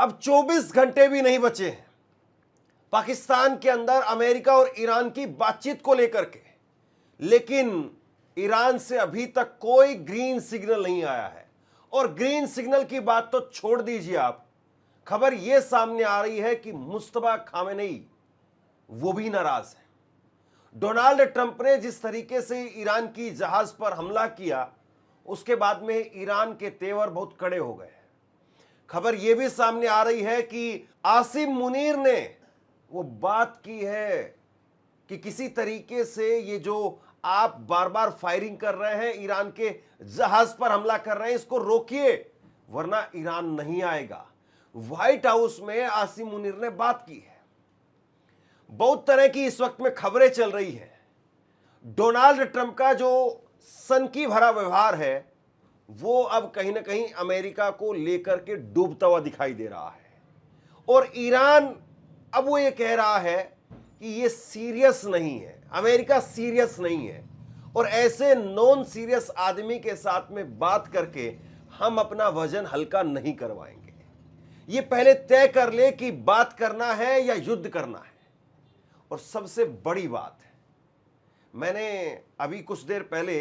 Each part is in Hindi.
अब 24 घंटे भी नहीं बचे हैं पाकिस्तान के अंदर अमेरिका और ईरान की बातचीत को लेकर के, लेकिन ईरान से अभी तक कोई ग्रीन सिग्नल नहीं आया है। और ग्रीन सिग्नल की बात तो छोड़ दीजिए आप, खबर यह सामने आ रही है कि मुस्तफा खामेनेई वो भी नाराज है। डोनाल्ड ट्रंप ने जिस तरीके से ईरान की जहाज पर हमला किया, उसके बाद में ईरान के तेवर बहुत कड़े हो गए। खबर यह भी सामने आ रही है कि आसिम मुनीर ने वो बात की है कि किसी तरीके से ये जो आप बार बार फायरिंग कर रहे हैं, ईरान के जहाज पर हमला कर रहे हैं, इसको रोकिए वरना ईरान नहीं आएगा। व्हाइट हाउस में आसिम मुनीर ने बात की है। बहुत तरह की इस वक्त में खबरें चल रही है। डोनाल्ड ट्रंप का जो सनकी भरा व्यवहार है वो अब कहीं ना कहीं अमेरिका को लेकर के डूबता हुआ दिखाई दे रहा है। और ईरान अब वो ये कह रहा है कि ये सीरियस नहीं है, अमेरिका सीरियस नहीं है, और ऐसे नॉन सीरियस आदमी के साथ में बात करके हम अपना वजन हल्का नहीं करवाएंगे। ये पहले तय कर ले कि बात करना है या युद्ध करना है। और सबसे बड़ी बात है, मैंने अभी कुछ देर पहले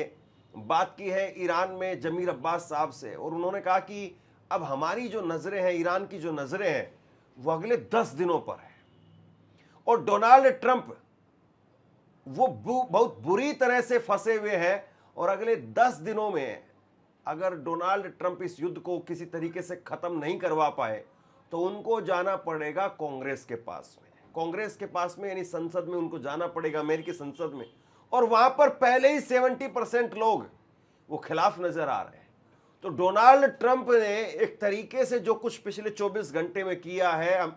बात की है ईरान में जमीर अब्बास साहब से, और उन्होंने कहा कि अब हमारी जो नजरें हैं, ईरान की जो नजरें हैं, वो अगले 10 दिनों पर है। और डोनाल्ड ट्रंप वो बहुत बुरी तरह से फंसे हुए हैं, और अगले 10 दिनों में अगर डोनाल्ड ट्रंप इस युद्ध को किसी तरीके से खत्म नहीं करवा पाए तो उनको जाना पड़ेगा कांग्रेस के पास में। कांग्रेस के पास में यानी संसद में उनको जाना पड़ेगा, अमेरिकी संसद में, और वहां पर पहले ही 70% लोग वो खिलाफ नजर आ रहे हैं। तो डोनाल्ड ट्रंप ने एक तरीके से जो कुछ पिछले 24 घंटे में किया है,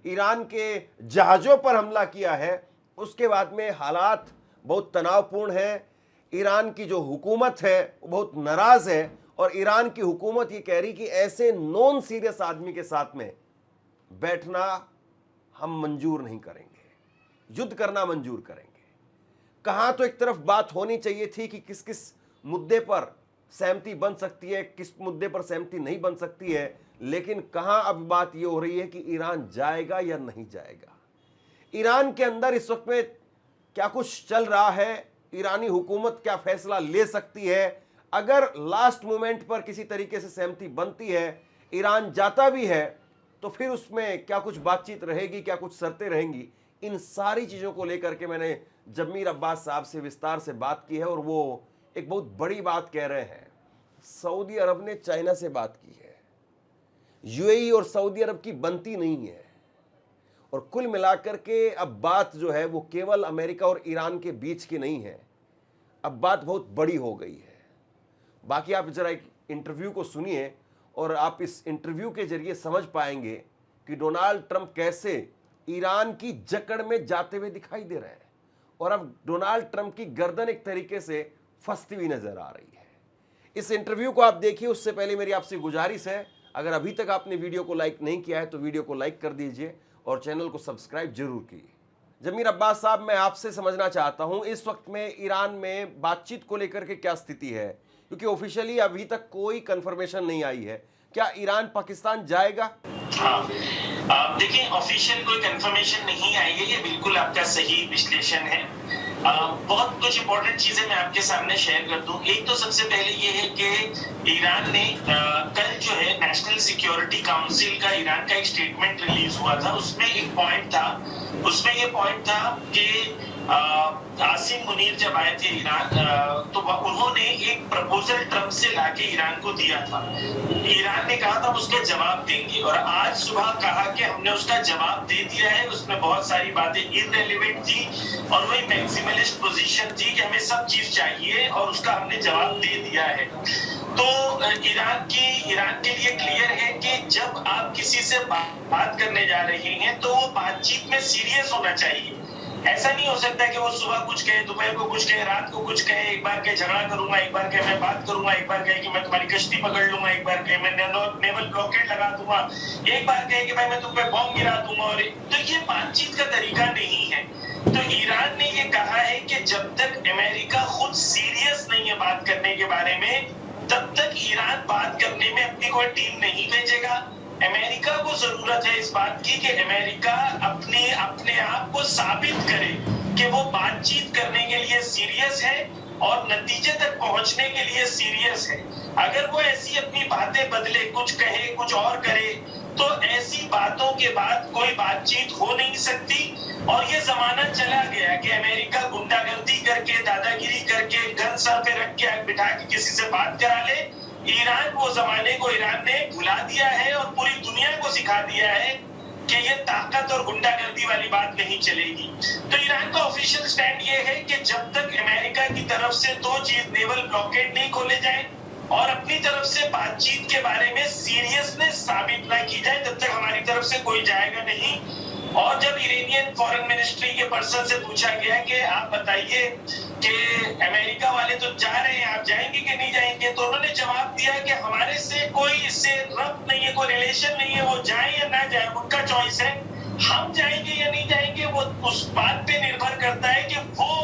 ईरान के जहाजों पर हमला किया है, उसके बाद में हालात बहुत तनावपूर्ण है। ईरान की जो हुकूमत है वो बहुत नाराज है, और ईरान की हुकूमत ये कह रही कि ऐसे नॉन सीरियस आदमी के साथ में बैठना हम मंजूर नहीं करेंगे, युद्ध करना मंजूर करेंगे। कहां तो एक तरफ बात होनी चाहिए थी कि किस किस मुद्दे पर सहमति बन सकती है, किस मुद्दे पर सहमति नहीं बन सकती है, लेकिन कहां अब बात यह हो रही है कि ईरान जाएगा या नहीं जाएगा। ईरान के अंदर इस वक्त में क्या कुछ चल रहा है, ईरानी हुकूमत क्या फैसला ले सकती है, अगर लास्ट मोमेंट पर किसी तरीके से सहमति बनती है, ईरान जाता भी है, तो फिर उसमें क्या कुछ बातचीत रहेगी, क्या कुछ शर्तें रहेंगी। इन सारी चीज़ों को लेकर के मैंने जमीर अब्बास साहब से विस्तार से बात की है, और वो एक बहुत बड़ी बात कह रहे हैं। सऊदी अरब ने चाइना से बात की है, यूएई और सऊदी अरब की बनती नहीं है, और कुल मिलाकर के अब बात जो है वो केवल अमेरिका और ईरान के बीच की नहीं है, अब बात बहुत बड़ी हो गई है। बाकी आप जरा एक इंटरव्यू को सुनिए, और आप इस इंटरव्यू के जरिए समझ पाएंगे कि डोनाल्ड ट्रंप कैसे ईरान की जकड़ में जाते हुए दिखाई दे रहे हैं, और अब डोनाल्ड ट्रंप की गर्दन एक तरीके से फंसती हुई नजर आ रही है। इस इंटरव्यू को आप देखिए, उससे पहले मेरी आपसे गुजारिश है, अगर अभी तक आपने वीडियो को लाइक नहीं किया है तो वीडियो को लाइक कर दीजिए और चैनल को सब्सक्राइब जरूर कीजिए। जमीर अब्बास साहब, मैं आपसे समझना चाहता हूं इस वक्त में ईरान में बातचीत को लेकर के क्या स्थिति है, क्योंकि ऑफिशियली अभी तक कोई कंफर्मेशन नहीं आई है। क्या ईरान पाकिस्तान जाएगा? हाँ, देखिए ऑफिशियल कोई कंफर्मेशन नहीं आई है, ये बिल्कुल आपका सही विश्लेषण है। बहुत कुछ इंपॉर्टेंट चीजें मैं आपके सामने शेयर कर दूं। एक तो सबसे पहले ये है कि ईरान ने कल जो है नेशनल सिक्योरिटी काउंसिल का ईरान का एक स्टेटमेंट रिलीज हुआ था, उसमें एक पॉइंट था, उसमें ये पॉइंट था कि आसिम मुनीर जब आए थे ईरान, तो उन्होंने एक प्रपोजल ट्रंप से लाके ईरान को दिया था। ईरान ने कहा था उसके जवाब देंगे, और आज सुबह कहा कि हमने उसका जवाब दे दिया है। उसमें बहुत सारी बातें इररिलेवेंट थी, और वही मैक्सिमलिस्ट पोजीशन थी कि हमें सब चीज चाहिए, और उसका हमने जवाब दे दिया है। तो ईरान के लिए क्लियर है कि जब आप किसी से बात करने जा रहे हैं तो वो बातचीत में सीरियस होना चाहिए। ऐसा नहीं हो सकता कि वो सुबह कुछ कहे, दोपहर को कुछ कहे, रात को कुछ कहे, एक बार कहे झगड़ा करूंगा, एक बार कहे मैं बात करूंगा, एक बार कहे कि मैं तुम्हारी कश्ती पकड़ लूंगा, एक बार कहे मैं नेवल ब्लॉकेट लगा दूंगा, एक बार कहे कि भाई मैं तुम पे बॉम्ब गिरा दूंगा। और तो ये बातचीत का तरीका नहीं है। तो ईरान ने ये कहा है कि जब तक अमेरिका खुद सीरियस नहीं है बात करने के बारे में, तब तक ईरान बात करने में अपनी कोई टीम नहीं भेजेगा। अमेरिका को जरूरत है इस बात की कि अमेरिका अपने आप को साबित करे कि वो बातचीत करने के लिए सीरियस है और नतीजे तक पहुंचने के लिए सीरियस है। अगर वो ऐसी अपनी बातें बदले, कुछ कहे कुछ और करे, तो ऐसी बातों के बाद कोई बातचीत हो नहीं सकती। और ये जमाना चला गया कि अमेरिका गुंडागर्दी करके, दादागिरी करके, गन सर पे रख के बिठा के किसी से बात करा ले। ईरान वो जमाने को ईरान ने भुला दिया है और पूरी दुनिया को सिखा दिया है कि ये ताकत और गुंडागर्दी वाली बात नहीं चलेगी। तो ईरान का ऑफिशियल स्टैंड ये है कि जब तक अमेरिका की तरफ से दो चीज, नेवल ब्लॉकेड नहीं खोले जाए और अपनी तरफ से बातचीत के बारे में सीरियसनेस साबित ना की जाए, तब तक हमारी तरफ से कोई जाएगा नहीं। और जब इरानियन फॉरेन मिनिस्ट्री के पर्सन से पूछा गया कि आप बताइए कि अमेरिका वाले तो जा रहे हैं, आप जाएंगे कि नहीं जाएंगे, तो उन्होंने जवाब दिया कि हमारे से कोई इससे रब्त नहीं है, कोई रिलेशन नहीं है, वो जाए या ना जाए उनका चॉइस है। हम जाएंगे या नहीं जाएंगे वो उस बात पे निर्भर करता है कि वो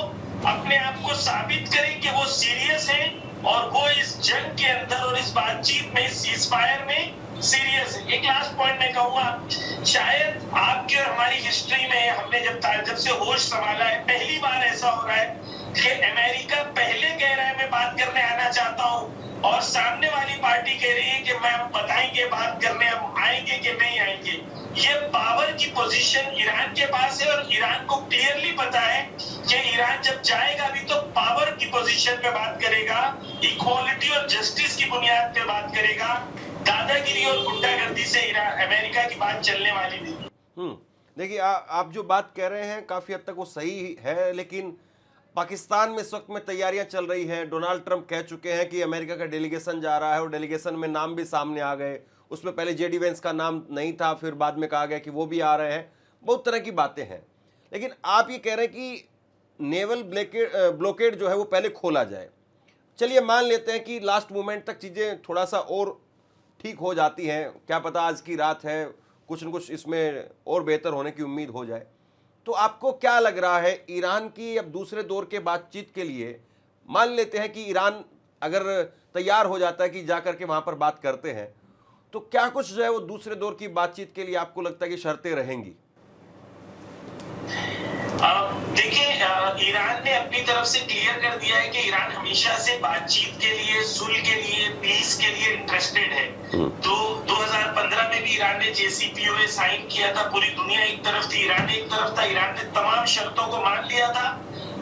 अपने आप को साबित करें कि वो सीरियस है और वो इस जंग के अंदर और इस बातचीत में, इस सीजफायर में सीरियस है। एक लास्ट पॉइंट मैं कहूंगा, शायद आपकी और हमारी हिस्ट्री में हमने जब से होश संभाला है, पहली बार ऐसा हो रहा है कि अमेरिका पहले कह रहा है मैं बात करने आना चाहता हूं और सामने वाली पार्टी कह रही है कि हम बताएंगे बात करने, हम आएंगे कि नहीं आएंगे। ये पावर की पोजीशन ईरान के पास है और ईरान को क्लियरली पता है कि ईरान जब जाएगा भी तो पावर की पोजीशन पे बात करेगा, इक्वालिटी और जस्टिस की बुनियाद पे बात करेगा। दादागिरी और गुंडागर्दी से अमेरिका की बात चलने वाली नहीं। देखिए, आप जो बात कह रहे हैं काफी हद तक वो सही है, लेकिन पाकिस्तान में इस वक्त में तैयारियां चल रही हैं। डोनाल्ड ट्रंप कह चुके हैं कि अमेरिका का डेलीगेशन जा रहा है और डेलीगेशन में नाम भी सामने आ गए। उसमें पहले जेडी वेंस का नाम नहीं था, फिर बाद में कहा गया कि वो भी आ रहे हैं। बहुत तरह की बातें हैं, लेकिन आप ये कह रहे हैं कि नेवल ब्लॉकेड जो है वो पहले खोला जाए। चलिए मान लेते हैं कि लास्ट मोमेंट तक चीज़ें थोड़ा सा और ठीक हो जाती हैं, क्या पता आज की रात है, कुछ न कुछ इसमें और बेहतर होने की उम्मीद हो जाए। तो आपको क्या लग रहा है, ईरान की अब दूसरे दौर के बातचीत के लिए, मान लेते हैं कि ईरान अगर तैयार हो जाता है कि जा करके वहाँ पर बात करते हैं, तो क्या कुछ जो है वो दूसरे दौर की बातचीत के लिए आपको लगता है कि शर्तें रहेंगी? देखिए, ईरान ने अपनी तरफ से क्लियर कर दिया है कि ईरान हमेशा से बातचीत के लिए, सुलह के लिए, पीस के लिए इंटरेस्टेड है। तो 2015 में भी ईरान ने JCPOA साइन किया था, पूरी दुनिया एक तरफ थी, ईरान एक तरफ था। ईरान ने तमाम शर्तों को मान लिया था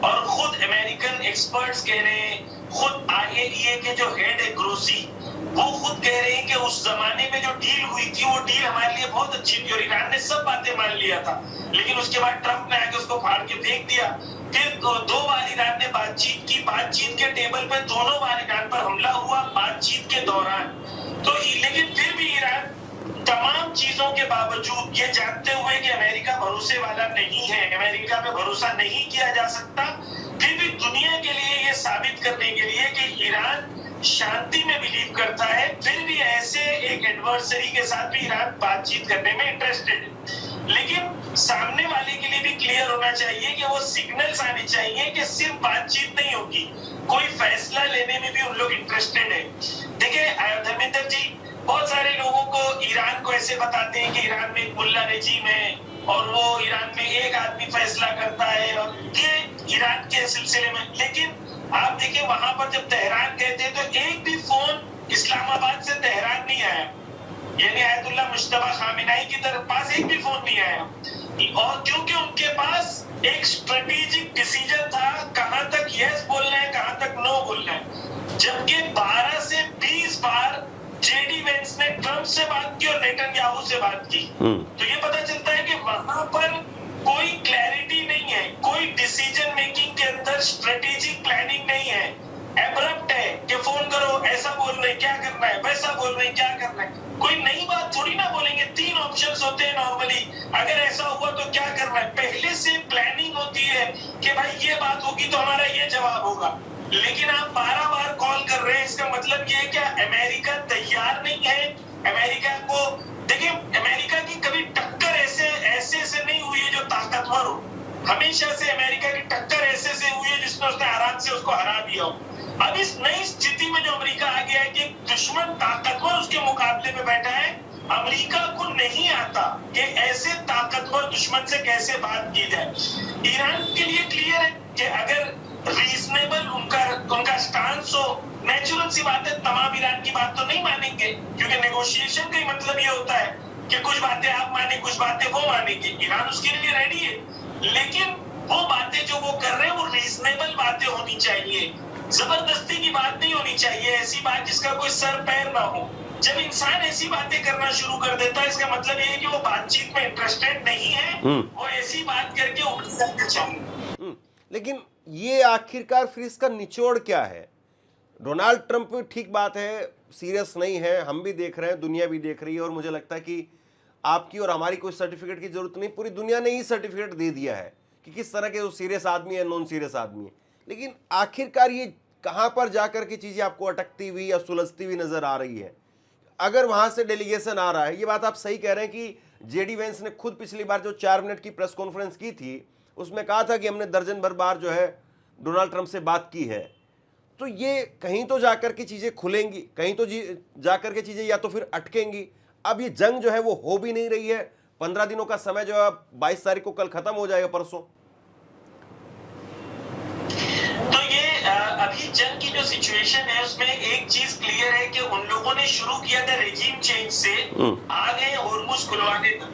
और खुद अमेरिकन एक्सपर्ट्स कह रहे हैं, खुद IAEA के जो हेड है ग्रोसी, वो खुद कह रहे हैं कि उस जमाने में जो डील हुई थी वो डील हमारे लिए बहुत अच्छी थी और ईरान ने सब बातें मान लिया था। लेकिन उसके बाद ट्रंप ने आके उसको फाड़ के फेंक दिया। फिर दो बार ईरान ने बातचीत की, बातचीत के टेबल पे दोनों बार ईरान पर हमला हुआ बातचीत के दौरान। तो लेकिन फिर भी ईरान तमाम चीजों के बावजूद, ये जानते हुए कि अमेरिका भरोसे वाला नहीं है, अमेरिका पे भरोसा नहीं किया जा सकता, फिर भी दुनिया के लिए ये साबित करने के लिए कि ईरान शांति में बिलीव करता है, फिर भी ऐसे एक एडवर्सरी के साथ भी ईरान बातचीत करने में इंटरेस्टेड है। लेकिन सामने वाले के लिए भी क्लियर होना चाहिए कि वो सिग्नल्स आने चाहिए कि सिर्फ बातचीत नहीं होगी, कोई फैसला लेने में भी उन लोग इंटरेस्टेड है। देखिए धर्मेंद्र जी, बहुत सारे लोगों को ईरान को ऐसे बताते हैं कि ईरान में एक मुल्ला रजीम है और वो ईरान में एक आदमी फैसला करता है और ये ईरान के सिलसिले में। लेकिन आप देखिए, वहां पर जब तेहरान गए थे तो एक भी फोन इस्लामाबाद से तेहरान नहीं आया, यानी आयतुल्लाह मुश्तबा खामेनेई की तरफ पास एक भी फोन नहीं आया। और क्योंकि उनके पास एक स्ट्रेटेजिक डिसीजन था, कहां तक यस बोलना है, कहां तक नो बोलना है। जबकि 12 से 20 बार जेडी वेंस ने ट्रंप से बात की और नेतन्याहू से बात की। तो ये पता चलता है कि वहां पर कोई क्लैरिटी नहीं है, कोई डिसीजन मेकिंग के अंदर स्ट्रेटेजिक प्लानिंग नहीं है। एब्रप्ट है कि फोन करो, ऐसा बोल रहे क्या करना है, वैसा बोल रहे क्या करना है। कोई नई बात थोड़ी ना बोलेंगे, 3 ऑप्शंस होते हैं नॉर्मली, अगर ऐसा हुआ तो क्या करना है। पहले से प्लानिंग होती है कि भाई ये बात होगी तो हमारा ये जवाब होगा। लेकिन आप 12 बार कॉल कर रहे हैं, इसका मतलब ये है कि अमेरिका तैयार नहीं है। अमेरिका को देखिए, अमेरिका की कभी टक्कर ऐसे नहीं हुई है जो ताकतवर हो। हमेशा से अमेरिका की टक्कर ऐसे से हुई है जिसमें उसने आराम से उसको हरा दिया हो। अब इस नई स्थिति में जो अमेरिका आ गया है कि दुश्मन ताकतवर उसके मुकाबले में बैठा है, अमेरिका को नहीं आता कि ऐसे ताकतवर दुश्मन से कैसे बात की जाए। ईरान के लिए क्लियर है कि अगर रीजनेबल उनका स्टांस हो, नेचुरल सी बात है, तमाम ईरान की बात तो नहीं मानेंगे, क्योंकि नेगोशिएशन का ही मतलब ये होता है कि कुछ बातें आप माने, कुछ बातें वो मानेंगे। ईरान उसके लिए रेडी है, लेकिन वो बातें जो वो कर रहे हैं वो रीजनेबल बातें होनी चाहिए, जबरदस्ती की बात नहीं होनी चाहिए, ऐसी बात जिसका कोई सर पैर ना हो। जब इंसान ऐसी बातें करना शुरू कर देता है, इसका मतलब ये है कि वो बातचीत में इंटरेस्टेड नहीं है, वो ऐसी बात करके उठ चाहिए। लेकिन ये आखिरकार फिर इसका निचोड़ क्या है? डोनाल्ड ट्रंप ठीक बात है, सीरियस नहीं है, हम भी देख रहे हैं, दुनिया भी देख रही है, और मुझे लगता है कि आपकी और हमारी कोई सर्टिफिकेट की जरूरत नहीं, पूरी दुनिया ने ही सर्टिफिकेट दे दिया है कि किस तरह के वो सीरियस आदमी है, नॉन सीरियस आदमी है। लेकिन आखिरकार ये कहाँ पर जाकर के चीज़ें आपको अटकती हुई या सुलझती हुई नजर आ रही है? अगर वहां से डेलीगेशन आ रहा है, ये बात आप सही कह रहे हैं कि जेडी वेंस ने खुद पिछली बार जो 4 मिनट की प्रेस कॉन्फ्रेंस की थी उसमें कहा था कि हमने दर्जन भर बार जो है डोनाल्ड ट्रंप से बात की है। तो ये कहीं तो जाकर के चीज़ें खुलेंगी, कहीं तो जाकर के चीज़ें या तो फिर अटकेंगी। अब ये जंग जो है वो हो भी नहीं रही है, 15 दिनों का समय जो है 22 तारीख को कल खत्म हो जाएगा, परसों। तो ये अभी जंग की जो सिचुएशन है उसमें एक चीज क्लियर है कि उन लोगों ने शुरू किया था रेजिम चेंज से, आ गए होर्मुज खुलवाने तक।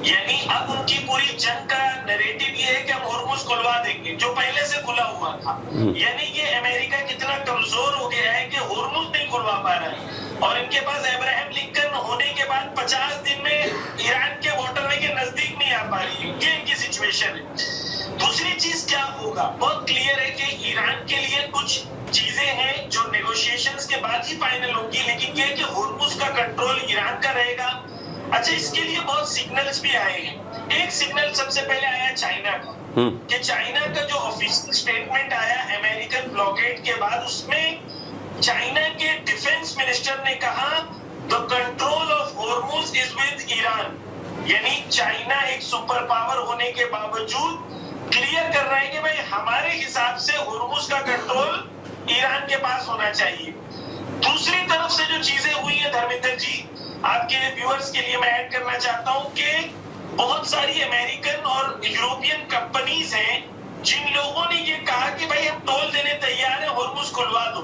यानी अब उनकी पूरी जंग का नैरेटिव ये है कि हम होर्मुज खुलवा देंगे, जो पहले से खुला हुआ था। यानी ये अमेरिका कितना कमजोर हो गया है कि होर्मुज नहीं खुलवा पा रहा है, और इनके पास अब्राहम लिंकन होने के बाद 50 दिन में ईरान के वाटरवे के नजदीक नहीं आ पा रही है। ये इनकी सिचुएशन है। दूसरी चीज क्या होगा, बहुत क्लियर है कि ईरान के लिए कुछ चीजें हैं जो नेगोशिएशंस के बाद ही फाइनल होगी, लेकिन ये कि होर्मुज का कंट्रोल ईरान का रहेगा। अच्छा, इसके लिए बहुत सिग्नल्स भी आए हैं। एक सिग्नल सबसे पहले आया चाइना का, कि चाइना का जो ऑफिशियल स्टेटमेंट आया अमेरिकन ब्लॉकेड के बाद, उसमें चाइना के डिफेंस मिनिस्टर ने कहा the control of Hormuz is with Iran. यानी चाइना एक सुपर पावर होने के बावजूद क्लियर कर रहा है कि भाई हमारे हिसाब से होर्मुज का कंट्रोल ईरान के पास होना चाहिए। दूसरी तरफ से जो चीजें हुई है धर्मेंद्र जी, आपके व्यूअर्स के लिए मैं ऐड करना चाहता हूं कि बहुत सारी अमेरिकन और यूरोपियन कंपनीज हैं जिन लोगों ने ये कहा कि भाई हम टोल देने तैयार हैं, होर्मुज खुलवा दो।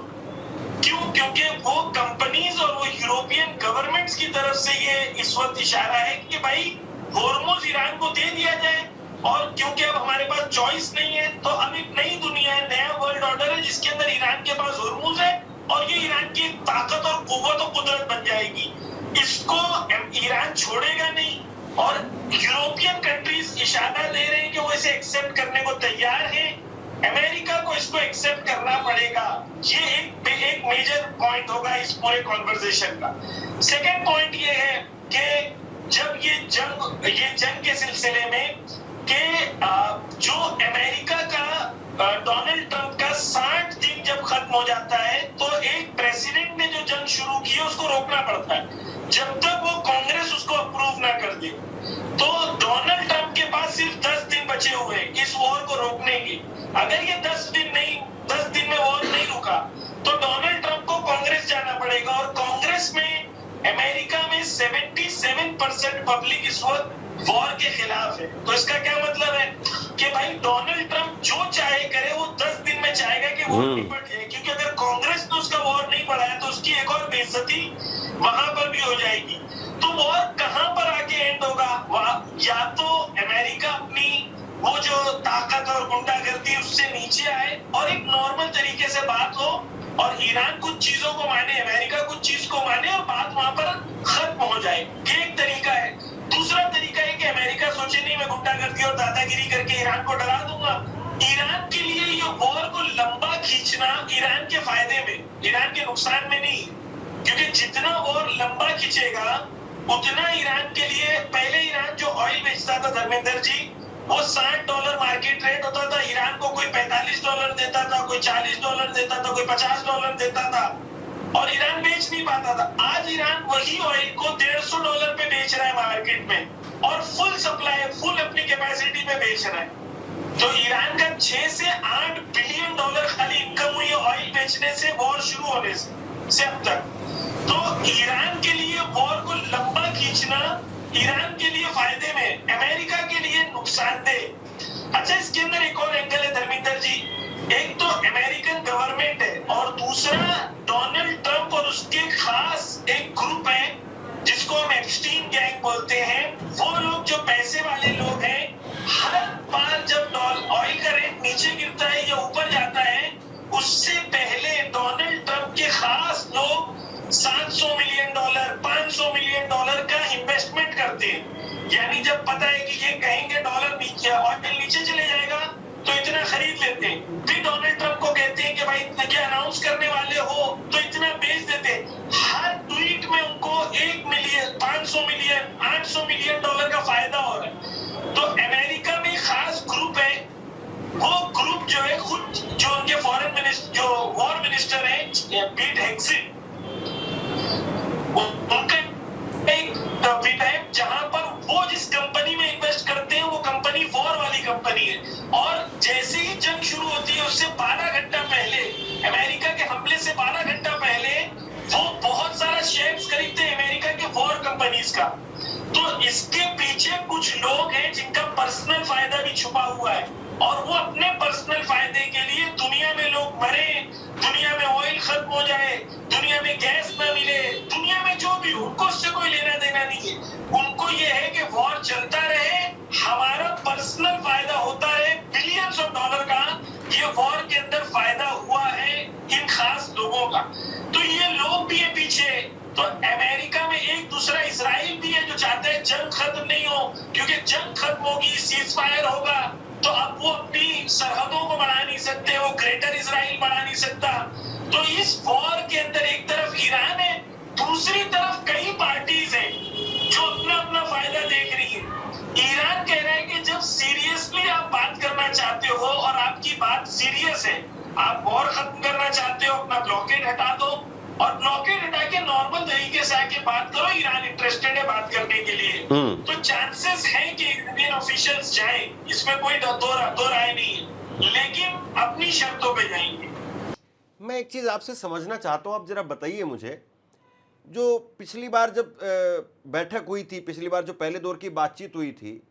क्यों? क्योंकि वो कंपनीज और वो यूरोपियन गवर्नमेंट्स की तरफ से ये इस वक्त इशारा है कि भाई होर्मुज ईरान को दे दिया जाए, और क्योंकि अब हमारे पास चॉइस नहीं है, तो अब एक नई दुनिया है, नया वर्ल्ड ऑर्डर है जिसके अंदर ईरान के पास होर्मुज है, और ये ईरान की ताकत और कुव्वत और कुदरत बन जाएगी। इसको ईरान छोड़ेगा नहीं, और यूरोपियन कंट्रीज इशारा दे रहे हैं कि वो इसे एक्सेप्ट करने को तैयार हैं। अमेरिका को इसको एक्सेप्ट करना पड़ेगा। ये एक मेजर पॉइंट होगा इस पूरे कॉन्वर्सेशन का। सेकेंड पॉइंट ये है कि जब ये जंग के सिलसिले में कि जो अमेरिका का डोनाल्ड ट्रंप का 60 दिन जब खत्म हो जाता है, तो एक प्रेसिडेंट ने जो जंग शुरू की है उसको रोकना पड़ता है जब तक वो कांग्रेस उसको अप्रूव ना कर दे। तो डोनाल्ड ट्रंप के पास सिर्फ 10 दिन बचे हुए इस वॉर को रोकने के। अगर ये 10 दिन में वॉर नहीं रुका तो डोनाल्ड ट्रंप को कांग्रेस जाना पड़ेगा, और कांग्रेस में अमेरिका में 77% पब्लिक इस वक्त वॉर के खिलाफ है। तो इसका क्या मतलब है कि भाई डोनाल्ड ट्रंप जो चाहे करे, वो 10 दिन में चाहेगा कि वॉर निपट जाए, क्योंकि अगर कांग्रेस ने उसका वॉर नहीं बढ़ाया तो उसकी एक और बेइज्जती वहां पर भी हो जाएगी। तो वॉर कहां पर आके एंड होगा? या तो अमेरिका अपनी वो जो ताकत और गुंडागर्दी उससे नीचे आए और एक नॉर्मल तरीके से बात हो, और ईरान कुछ चीजों को माने, अमेरिका कुछ चीज को माने, और बात वहां पर खत्म हो जाए। ये एक तरीका है। दूसरा तरीका है कि अमेरिका सोचे नहीं मैं गुंडागर्दी और दादागिरी करके ईरान को डरा दूंगा। ईरान के लिए ये वॉर को लंबा खींचना ईरान के फायदे में, ईरान के नुकसान में नहीं, क्योंकि जितना वॉर लंबा खींचेगा उतना ईरान के लिए, पहले ईरान जो ऑयल बेचता था धर्मेंद्र जी, वो $60 मार्केट रेट होता था। ईरान को कोई $45 देता था, कोई $40 देता था, कोई $50 देता था, और ईरान बेच नहीं पाता था। आज ईरान वही ऑयल को $150 पे बेच रहा है मार्केट में, और फुल सप्लाई, फुल अपनी कैपेसिटी पे बेच रहा है। तो ईरान का 6 से 8 बिलियन डॉलर खाली इनकम हुई है ऑयल बेचने से, वॉर शुरू होने से अब तक। तो ईरान के लिए वॉर को लंबा खींचना ईरान के लिए फायदे में, अमेरिका के लिए नुकसानदेह। अच्छा, इसके अंदर एक और एंगल है धर्मेंद्र जी। एक तो अमेरिकन गवर्नमेंट है और दूसरा डोनाल्ड ट्रंप और उसके खास एक ग्रुप है जिसको हम एप्स्टीन गैंग बोलते हैं। वो लोग जो पैसे वाले लोग हैं, हर बार जब ऑयल का रेट नीचे गिरता है या ऊपर जाता है, उससे पहले डोनाल्ड ट्रंप के खास लोग $700 मिलियन, $500 मिलियन का इन्वेस्टमेंट करते हैं। यानी जब पता है कि ये कहेंगे डॉलर नीचे, ऑयल नीचे चले जाएगा, तो इतना खरीद लेते हैं। फिर डोनाल्ड ट्रंप को कहते हैं कि भाई इतना क्या अनाउंस करने वाले हो, तो इतना बेच देते हैं। हर ट्वीट में उनको 1 मिलियन, 500 मिलियन, $800 मिलियन का फायदा हो रहा है। तो अमेरिका में खास ग्रुप है, वो ग्रुप जो है खुद जो उनके फॉरेन मिनिस्टर, जो वॉर मिनिस्टर है पीट हेग्सेट, उनका एक ट्वीट है जहां पर वो जिस कंपनी में इन्वेस्ट करते हैं वो कंपनी वॉर वाली कंपनी है। और जैसे ही जंग शुरू होती है उससे 12 घंटा पहले, अमेरिका के हमले से 12 घंटा पहले वो बहुत सारा शेयर्स खरीदते हैं अमेरिका के वॉर कंपनीज का। तो इसके पीछे कुछ लोग हैं जिनका पर्सनल फायदा भी छुपा हुआ है और वो अपने पर्सनल फायदे के लिए दुनिया में लोग मरे, दुनिया में ऑयल खत्म हो जाए, दुनिया में गैस ना मिले, दुनिया में जो भी हो, उनको उससे कोई लेना देना नहीं है। उनको ये है कि वॉर चलता रहे, हमारा पर्सनल फायदा होता है बिलियंस ऑफ डॉलर का। ये वॉर के अंदर फायदा हुआ है इन खास लोगों का। तो ये लोग भी है पीछे। तो अमेरिका में एक दूसरा इजराइल भी है जो चाहता है जंग खत्म नहीं हो, क्योंकि जंग खत्म होगी, सीज फायर होगा, तो अब वो अपनी सरहदों को बढ़ा नहीं सकते, वो ग्रेटर इजराइल बढ़ा नहीं सकता। तो इस वॉर के अंदर एक तरफ ईरान है, दूसरी तरफ कई पार्टीज हैं जो अपना अपना फायदा देख रही है। ईरान कह रहा है कि जब सीरियसली आप बात करना चाहते हो और आपकी बात सीरियस है, आप वॉर खत्म करना चाहते हो, अपना ब्लॉकेड हटा दो और ब्लॉकेड हटा के नॉर्मल तरीके से आके बात करो, ईरान इंटरेस्टेड है बात करने के लिए, तो चांसेस है कि इंडियन ऑफिशियल्स जाएं, इसमें कोई दो राय नहीं है, लेकिन अपनी शर्तों पे जाएंगे। मैं एक चीज़ आपसे समझना चाहता हूँ, आप जरा बताइए मुझे, जो पिछली बार जब बैठक हुई थी, पिछली बार जो पहले दौर की बातचीत हुई थी,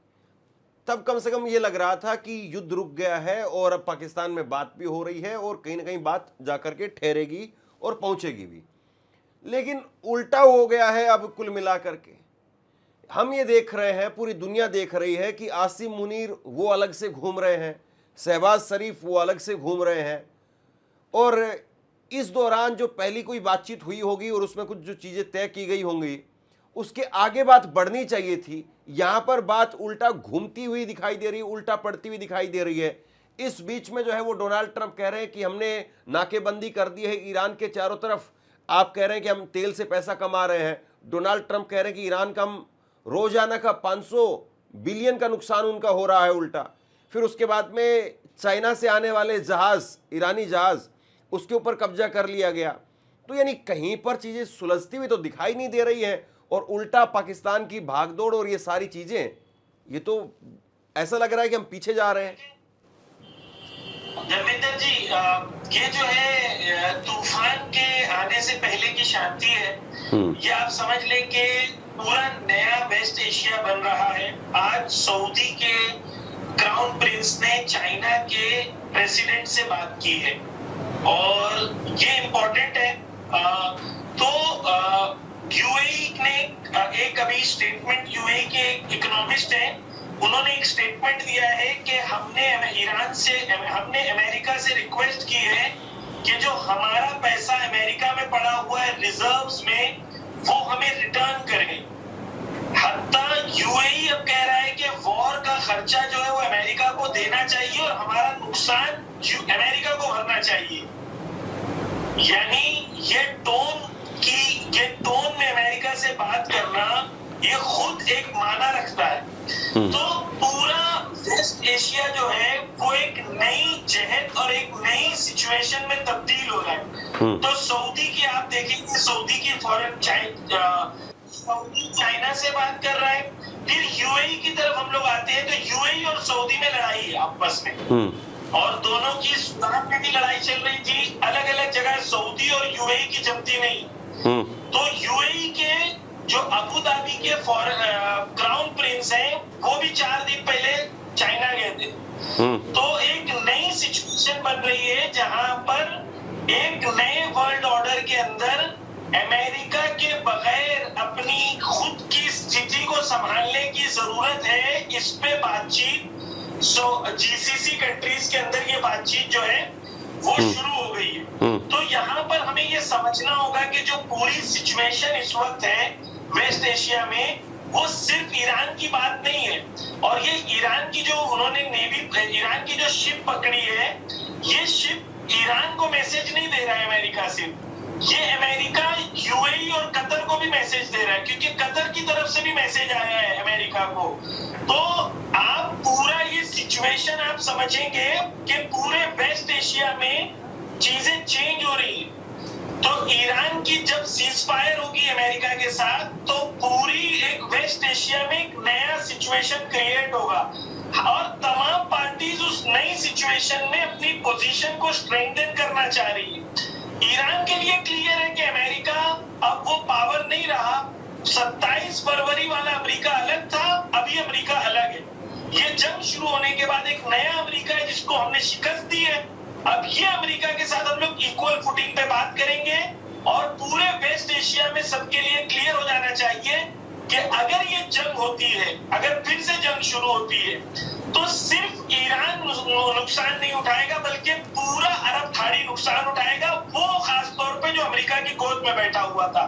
तब कम से कम ये लग रहा था कि युद्ध रुक गया है और अब पाकिस्तान में बात भी हो रही है और कहीं ना कहीं बात जाकर के ठहरेगी और पहुंचेगी भी। लेकिन उल्टा हो गया है अब कुल मिलाकर के। हम ये देख रहे हैं, पूरी दुनिया देख रही है कि आसिम मुनीर वो अलग से घूम रहे हैं, शहबाज शरीफ वो अलग से घूम रहे हैं, और इस दौरान जो पहली कोई बातचीत हुई होगी और उसमें कुछ जो चीज़ें तय की गई होंगी, उसके आगे बात बढ़नी चाहिए थी। यहाँ पर बात उल्टा घूमती हुई दिखाई दे रही है, उल्टा पड़ती हुई दिखाई दे रही है। इस बीच में जो है वो डोनाल्ड ट्रंप कह रहे हैं कि हमने नाकेबंदी कर दी है ईरान के चारों तरफ। आप कह रहे हैं कि हम तेल से पैसा कमा रहे हैं। डोनाल्ड ट्रंप कह रहे हैं कि ईरान का हम रोजाना का 500 बिलियन का नुकसान उनका हो रहा है उल्टा। फिर उसके बाद में चाइना से आने वाले जहाज, ईरानी जहाज, उसके ऊपर कब्जा कर लिया गया। तो यानी कहीं पर चीजें सुलझती हुई तो दिखाई नहीं दे रही है, और उल्टा पाकिस्तान की भागदौड़ और ये सारी चीजें, ये तो ऐसा लग रहा है कि हम पीछे जा रहे हैं। धर्मेंद्र जी, ये जो है तूफान के आने से पहले की शांति है। ये आप समझ लें कि पूरा नया वेस्ट एशिया बन रहा है। आज सऊदी के क्राउन प्रिंस ने चाइना के प्रेसिडेंट से बात की है और ये इम्पोर्टेंट है। तो यूएई ने एक अभी स्टेटमेंट, यूएई के इकोनॉमिस्ट हैं, उन्होंने एक स्टेटमेंट दिया है कि हमने अमेरिका से रिक्वेस्ट की है कि जो हमारा पैसा अमेरिका में पड़ा हुआ है रिजर्व्स में, वो हमें रिटर्न करें। हत्ता यूएई अब कह रहा है कि वॉर का खर्चा जो है वो अमेरिका को देना चाहिए और हमारा नुकसान अमेरिका को भरना चाहिए। यानी ये टोन में अमेरिका से बात करना, ये खुद एक माना रखता है। तो पूरा वेस्ट एशिया जो है वो एक नई जहद और एक नई सिचुएशन में तब्दील हो रहा है। तो सऊदी की आप देखेंगे, सऊदी की सऊदी चाइना से बात कर रहा है। फिर यूएई की तरफ हम लोग आते हैं तो यूएई और सऊदी में लड़ाई है आपस में, और दोनों की सुदान में भी लड़ाई चल रही थी। अलग अलग जगह सऊदी और यूएई की जमती नहीं। तो यूएई के जो अबू धाबी के क्राउन प्रिंस हैं वो भी 4 दिन पहले चाइना गए थे। तो एक नई सिचुएशन बन रही है जहां पर एक नए वर्ल्ड ऑर्डर के अंदर अमेरिका के बगैर अपनी खुद की स्थिति को संभालने की जरूरत है, इस पे बातचीत जीसीसी कंट्रीज के अंदर ये बातचीत जो है वो शुरू हो गई है। तो यहाँ पर हमें ये समझना होगा कि जो पूरी सिचुएशन इस वक्त है वेस्ट एशिया में, वो सिर्फ ईरान की बात नहीं है। और ये ईरान की जो उन्होंने ईरान की जो शिप पकड़ी है, ये शिप ईरान को मैसेज नहीं दे रहा है अमेरिका से, ये अमेरिका यूएई और कतर को भी मैसेज दे रहा है, क्योंकि कतर की तरफ से भी मैसेज आया है अमेरिका को। तो आप पूरा ये सिचुएशन आप समझेंगे कि पूरे वेस्ट एशिया में चीजें चेंज हो रही है। तो ईरान की जब सीज फायर होगी अमेरिका के साथ, तो पूरी एक वेस्ट एशिया में एक नया सिचुएशन क्रिएट होगा और तमाम पार्टीज उस नई सिचुएशन में अपनी पोजीशन को स्ट्रेंथन करना चाह रही है। ईरान के लिए क्लियर है कि अमेरिका अब वो पावर नहीं रहा। 27 फरवरी वाला अमेरिका अलग था, अभी अमेरिका अलग है। ये जंग शुरू होने के बाद एक नया अमेरिका है जिसको हमने शिकस्त दी है। अब ये अमेरिका के साथ हम लोग इक्वल फुटिंग पे बात करेंगे और पूरे वेस्ट एशिया में सबके लिए क्लियर हो जाना चाहिए कि अगर ये जंग होती है, अगर फिर से जंग शुरू होती है, तो सिर्फ ईरान नुकसान नहीं उठाएगा बल्कि पूरा अरब खाड़ी नुकसान उठाएगा, वो खास तौर पे जो अमेरिका की गोद में बैठा हुआ था।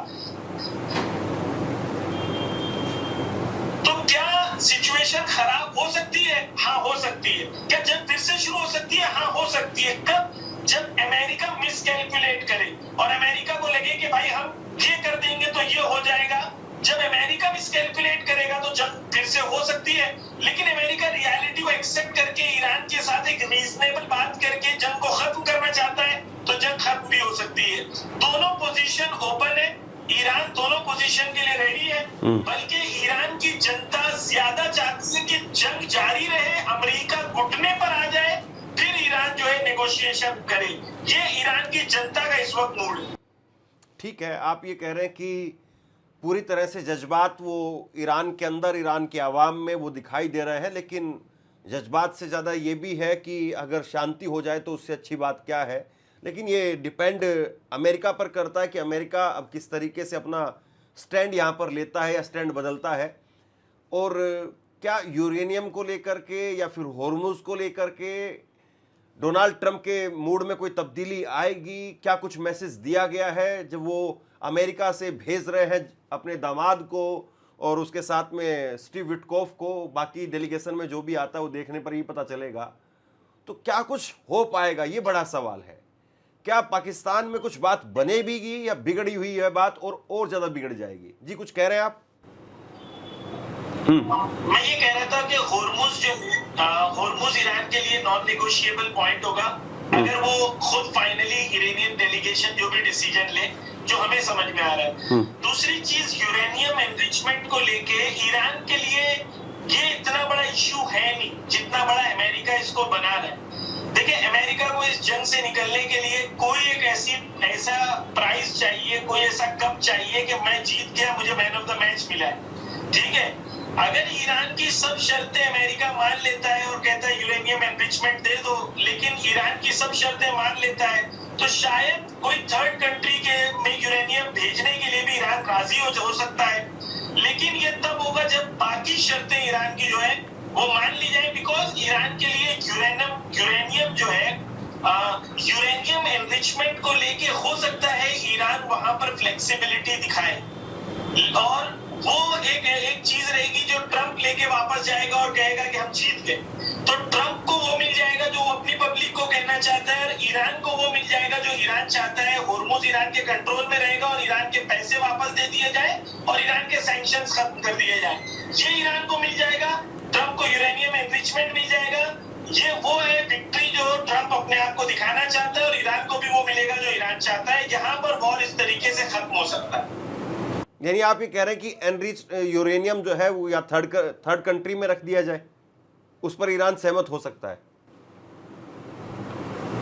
तो क्या सिचुएशन खराब हो सकती है? हाँ हो सकती है। क्या जंग फिर से शुरू हो सकती है? हाँ हो सकती है। कब? जब अमेरिका मिसकैलकुलेट करे और अमेरिका को लगे कि भाई हम ये कर देंगे तो ये हो जाएगा। जब अमेरिका मिसकैलकुलेट करेगा तो जंग फिर से हो सकती है। लेकिन अमेरिका रियलिटी को एक्सेप्ट करके ईरान के साथ एक रीजनेबल बात करके जंग को खत्म करना चाहता है, तो जंग खत्म भी हो सकती है। दोनों पोजीशन ओपन है, ईरान दोनों पोजीशन के लिए रेडी है। बल्कि ईरान की जनता ज्यादा चाहती है कि जंग जारी रहे, अमेरिका घुटने पर आ जाए, फिर ईरान जो है नेगोशिएशन करे। ये ईरान की जनता का इस वक्त मूड है। ठीक है, आप ये कह रहे हैं कि पूरी तरह से जज्बात वो ईरान के अंदर, ईरान के आवाम में वो दिखाई दे रहे हैं, लेकिन जज्बात से ज़्यादा ये भी है कि अगर शांति हो जाए तो उससे अच्छी बात क्या है। लेकिन ये डिपेंड अमेरिका पर करता है कि अमेरिका अब किस तरीके से अपना स्टैंड यहाँ पर लेता है या स्टैंड बदलता है। और क्या यूरेनियम को लेकर के या फिर हॉर्मुज़ को लेकर के डोनाल्ड ट्रंप के मूड में कोई तब्दीली आएगी? क्या कुछ मैसेज दिया गया है जब वो अमेरिका से भेज रहे हैं अपने दामाद को और उसके साथ में स्टीव विटकॉफ को? बाकी डेलीगेशन में जो भी आता है वो देखने पर ही पता चलेगा। तो क्या कुछ हो पाएगा, ये बड़ा सवाल है। क्या पाकिस्तान में कुछ बात बनेगी या बिगड़ी हुई है बात और ज़्यादा बिगड़ जाएगी? जी कुछ कह रहे हैं आप? मैं ये कह रहा था कि होर्मुज ईरान के लिए नॉन नेगोशिएबल पॉइंट होगा अगर वो खुद फाइनली यूरेनियम डेलीगेशन जो भी डिसीजन ले, जो हमें समझ में आ रहा है। दूसरी चीज, यूरेनियम एनरिचमेंट को लेके ईरान के लिए ये इतना बड़ा इश्यू है नहीं जितना बड़ा अमेरिका इसको बना रहा है। देखिए, अमेरिका को इस जंग से निकलने के लिए कोई एक ऐसा प्राइज चाहिए, कोई ऐसा कप चाहिए कि मैं जीत गया, मुझे मैन ऑफ द मैच मिला है। ठीक है, अगर ईरान की सब शर्तें अमेरिका मान लेता है और कहता है यूरेनियम एनरिचमेंट दे दो, लेकिन ईरान की सब शर्तें मान लेता है, तो शायद कोई थर्ड कंट्री के में यूरेनियम भेजने के लिए भी ईरान राजी हो सकता है। लेकिन ये तब होगा जब बाकी शर्तें ईरान की जो है वो मान ली जाए, बिकॉज ईरान के लिए यूरेनियम जो है, यूरेनियम एनरिचमेंट को लेके हो सकता है ईरान वहां पर फ्लेक्सिबिलिटी दिखाए और वो एक चीज रहेगी जो ट्रंप लेके वापस जाएगा और कहेगा कि हम जीत गए। तो ट्रंप को वो मिल जाएगा जो वो अपनी पब्लिक को कहना चाहता है, और ईरान को वो मिल जाएगा जो ईरान चाहता है। होर्मुज ईरान के कंट्रोल में रहेगा और ईरान के पैसे वापस दे दिए जाए और ईरान के सैंक्शंस खत्म कर दिए जाए। ये ईरान को मिल जाएगा, ट्रंप को यूरेनियम एनरिचमेंट मिल जाएगा। ये वो है विक्ट्री जो ट्रंप अपने आप को दिखाना चाहता है, और ईरान को भी वो मिलेगा जो ईरान चाहता है। यहाँ पर वॉर इस तरीके से खत्म हो सकता है। यानी आप ये कह रहे हैं कि एनरिच यूरेनियम जो है वो या थर्ड कंट्री में रख दिया जाए, उस पर ईरान सहमत हो सकता है?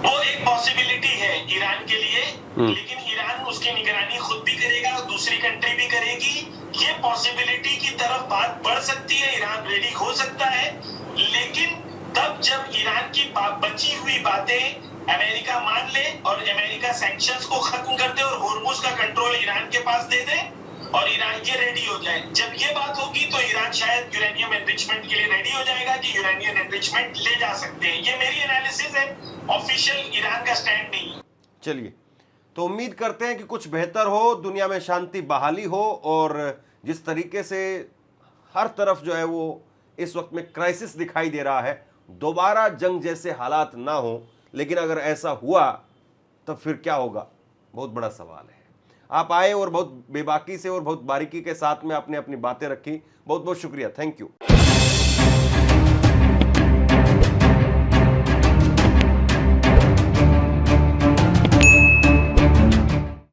वो एक पॉसिबिलिटी है ईरान के लिए, लेकिन ईरान उसकी निगरानी खुद भी करेगा और दूसरी कंट्री भी करेगी। ये पॉसिबिलिटी की तरफ बात बढ़ सकती है, ईरान रेडी हो सकता है, लेकिन तब जब ईरान की बची हुई बातें अमेरिका मान ले और अमेरिका सैंक्शंस को खत्म कर दे और होर्मुज का कंट्रोल ईरान के पास दे दे और ईरान ये रेडी हो जाए। जब ये बात होगी तो ईरान शायद यूरेनियम एनरिचमेंट के लिए रेडी हो जाएगा कि यूरेनियम एनरिचमेंट ले जा सकते हैं। ये मेरी एनालिसिस है, ऑफिशियल ईरान का स्टैंड नहीं। चलिए, तो उम्मीद करते हैं कि कुछ बेहतर हो, दुनिया में शांति बहाली हो और जिस तरीके से हर तरफ जो है वो इस वक्त में क्राइसिस दिखाई दे रहा है, दोबारा जंग जैसे हालात ना हो। लेकिन अगर ऐसा हुआ तो फिर क्या होगा, बहुत बड़ा सवाल है। आप आए और बहुत बेबाकी से और बहुत बारीकी के साथ में आपने अपनी बातें रखी, बहुत बहुत शुक्रिया, थैंक यू।